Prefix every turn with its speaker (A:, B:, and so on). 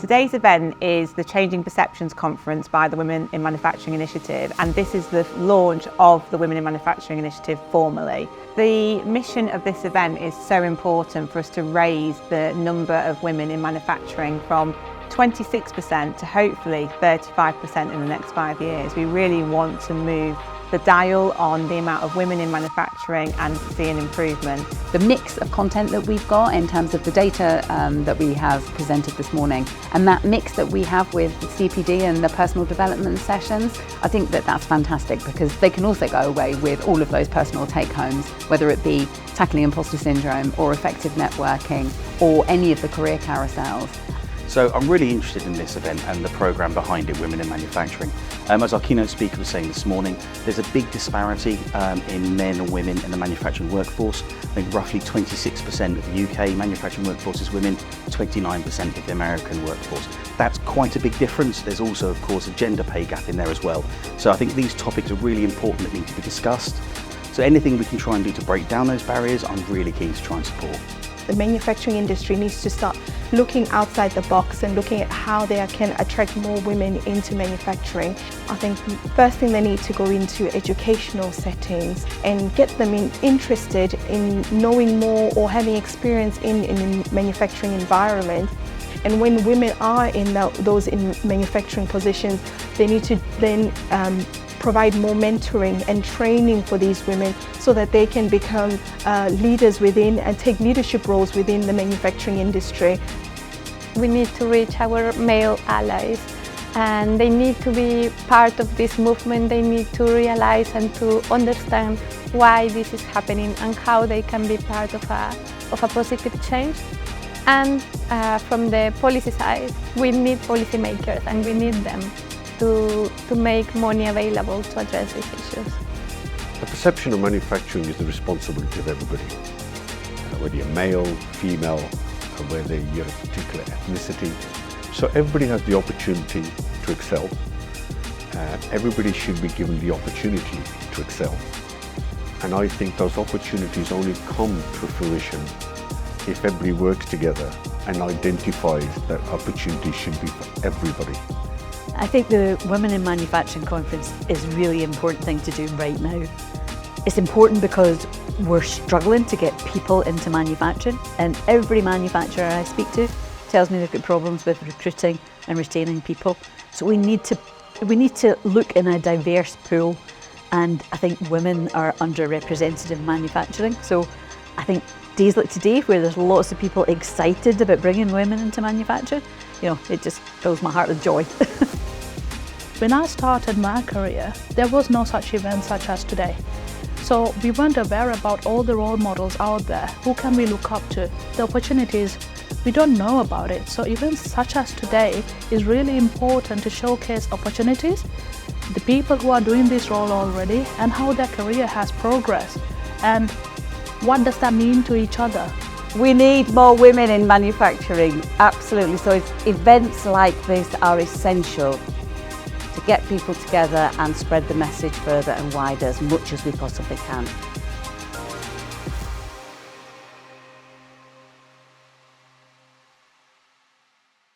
A: Today's event is the Changing Perceptions Conference by the Women in Manufacturing Initiative, and this is the launch of the Women in Manufacturing Initiative formally. The mission of this event is so important for us to raise the number of women in manufacturing from 26% to hopefully 35% in the next 5 years. We really want to move the dial on the amount of women in manufacturing and see an improvement.
B: The mix of content that we've got in terms of the data that we have presented this morning, and that mix that we have with the CPD and the personal development sessions, I think that that's fantastic because they can also go away with all of those personal take-homes, whether it be tackling imposter syndrome or effective networking or any of the career carousels.
C: So I'm really interested in this event and the programme behind it, Women in Manufacturing. As our keynote speaker was saying this morning, there's a big disparity in men and women in the manufacturing workforce. I think roughly 26% of the UK manufacturing workforce is women, 29% of the American workforce. That's quite a big difference. There's also, of course, a gender pay gap in there as well. So I think these topics are really important that need to be discussed. So anything we can try and do to break down those barriers, I'm really keen to try and support.
D: The manufacturing industry needs to start looking outside the box and looking at how they can attract more women into manufacturing. I think the first thing they need to go into educational settings and get them interested in knowing more or having experience in a manufacturing environment. And when women are in those manufacturing positions, they need to then provide more mentoring and training for these women so that they can become leaders within and take leadership roles within the manufacturing industry.
E: We need to reach our male allies, and they need to be part of this movement. They need to realize and to understand why this is happening and how they can be part of a positive change. And from the policy side, we need policymakers and we need them to make money available to address these issues.
F: The perception of manufacturing is the responsibility of everybody, whether you're male, female, or whether you're a particular ethnicity. So everybody has the opportunity to excel. Everybody should be given the opportunity to excel. And I think those opportunities only come to fruition if everybody works together and identifies that opportunity should be for everybody.
G: I think the Women in Manufacturing Conference is a really important thing to do right now. It's important because we're struggling to get people into manufacturing, and every manufacturer I speak to tells me they've got problems with recruiting and retaining people. So we need to look in a diverse pool, and I think women are underrepresented in manufacturing. So I think days like today, where there's lots of people excited about bringing women into manufacturing, it just fills my heart with joy.
H: When I started my career, there was no such event such as today. So we weren't aware about all the role models out there. Who can we look up to? The opportunities, we don't know about it. So events such as today is really important to showcase opportunities, the people who are doing this role already and how their career has progressed, and what does that mean to each other.
B: We need more women in manufacturing, absolutely. So events like this are essential to get people together and spread the message further and wider as much as we possibly can.